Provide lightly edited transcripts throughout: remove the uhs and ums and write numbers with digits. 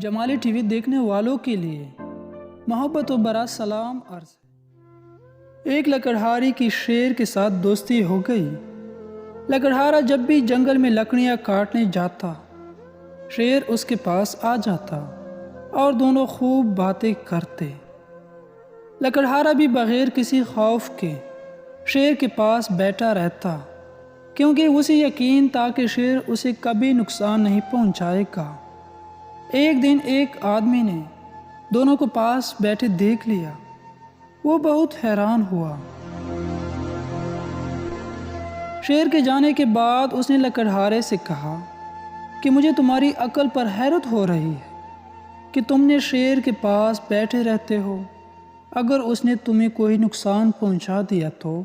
جمالی T V دیکھنے والوں کے لیے محبت و برا سلام عرض ہے۔ ایک لکڑہاری کی شیر کے ساتھ دوستی ہو گئی۔ لکڑہارا جب بھی جنگل میں لکڑیاں کاٹنے جاتا، شیر اس کے پاس آ جاتا اور دونوں خوب باتیں کرتے۔ لکڑہارا بھی بغیر کسی خوف کے شیر کے پاس بیٹھا رہتا، کیونکہ اسے یقین تھا کہ شیر اسے کبھی نقصان نہیں پہنچائے گا۔ ایک دن ایک آدمی نے دونوں کو پاس بیٹھے دیکھ لیا۔ وہ بہت حیران ہوا۔ شیر کے جانے کے بعد اس نے لکڑہارے سے کہا کہ مجھے تمہاری عقل پر حیرت ہو رہی ہے کہ تم نے شیر کے پاس بیٹھے رہتے ہو، اگر اس نے تمہیں کوئی نقصان پہنچا دیا تو؟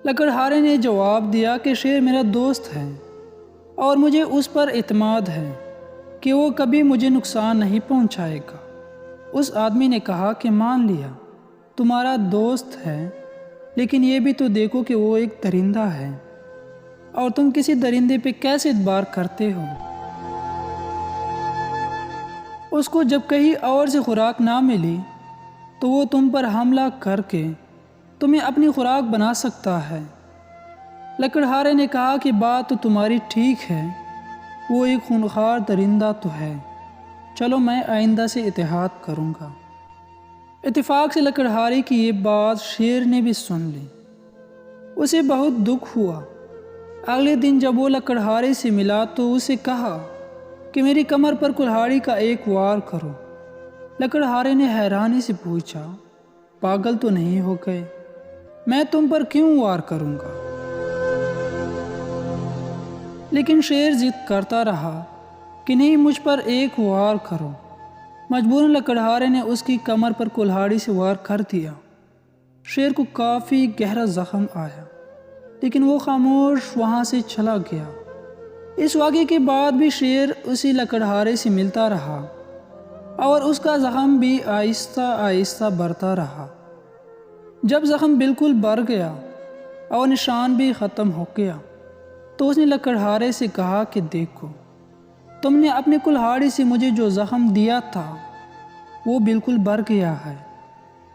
لکڑہارے نے جواب دیا کہ شیر میرا دوست ہے اور مجھے اس پر اعتماد ہے کہ وہ کبھی مجھے نقصان نہیں پہنچائے گا۔ اس آدمی نے کہا کہ مان لیا تمہارا دوست ہے، لیکن یہ بھی تو دیکھو کہ وہ ایک درندہ ہے، اور تم کسی درندے پہ کیسے اعتبار کرتے ہو؟ اس کو جب کہیں اور سے خوراک نہ ملی تو وہ تم پر حملہ کر کے تمہیں اپنی خوراک بنا سکتا ہے۔ لکڑہارے نے کہا کہ بات تو تمہاری ٹھیک ہے، وہ ایک خونخوار درندہ تو ہے، چلو میں آئندہ سے اتحاد کروں گا۔ اتفاق سے لکڑہارے کی یہ بات شیر نے بھی سن لی۔ اسے بہت دکھ ہوا۔ اگلے دن جب وہ لکڑہارے سے ملا تو اسے کہا کہ میری کمر پر کلہاڑی کا ایک وار کرو۔ لکڑہارے نے حیرانی سے پوچھا، پاگل تو نہیں ہو گئے؟ میں تم پر کیوں وار کروں گا؟ لیکن شیر ضد کرتا رہا کہ نہیں، مجھ پر ایک وار کرو۔ مجبوراً لکڑہارے نے اس کی کمر پر کلہاڑی سے وار کر دیا۔ شیر کو کافی گہرا زخم آیا، لیکن وہ خاموش وہاں سے چلا گیا۔ اس واقعے کے بعد بھی شیر اسی لکڑہارے سے ملتا رہا اور اس کا زخم بھی آہستہ آہستہ بڑھتا رہا۔ جب زخم بالکل بھر گیا اور نشان بھی ختم ہو گیا تو اس نے لکڑہارے سے کہا کہ دیکھو، تم نے اپنی کلہاڑی سے مجھے جو زخم دیا تھا وہ بالکل بھر گیا ہے،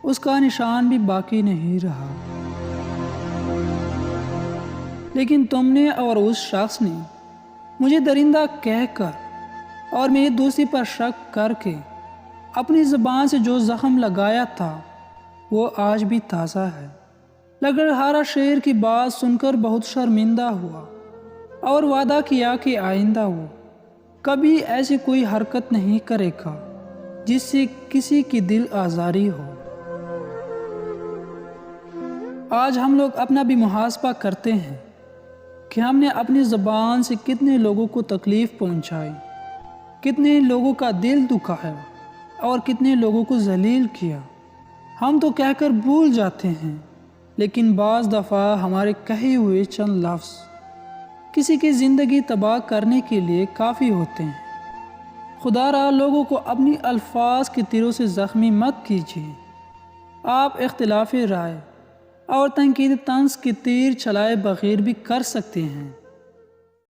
اس کا نشان بھی باقی نہیں رہا۔ لیکن تم نے اور اس شخص نے مجھے درندہ کہہ کر اور میری دوستی پر شک کر کے اپنی زبان سے جو زخم لگایا تھا وہ آج بھی تازہ ہے۔ لکڑہارا شیر کی بات سن کر بہت شرمندہ ہوا اور وعدہ کیا کہ آئندہ وہ کبھی ایسی کوئی حرکت نہیں کرے گا جس سے کسی کی دل آزاری ہو۔ آج ہم لوگ اپنا بھی محاسبہ کرتے ہیں کہ ہم نے اپنی زبان سے کتنے لوگوں کو تکلیف پہنچائی، کتنے لوگوں کا دل دکھایا اور کتنے لوگوں کو ذلیل کیا۔ ہم تو کہہ کر بھول جاتے ہیں، لیکن بعض دفعہ ہمارے کہے ہوئے چند لفظ کسی کی زندگی تباہ کرنے کے لیے کافی ہوتے ہیں۔ خدا را لوگوں کو اپنی الفاظ کے تیروں سے زخمی مت کیجیے۔ آپ اختلاف رائے اور تنقید طنز کے تیر چلائے بغیر بھی کر سکتے ہیں۔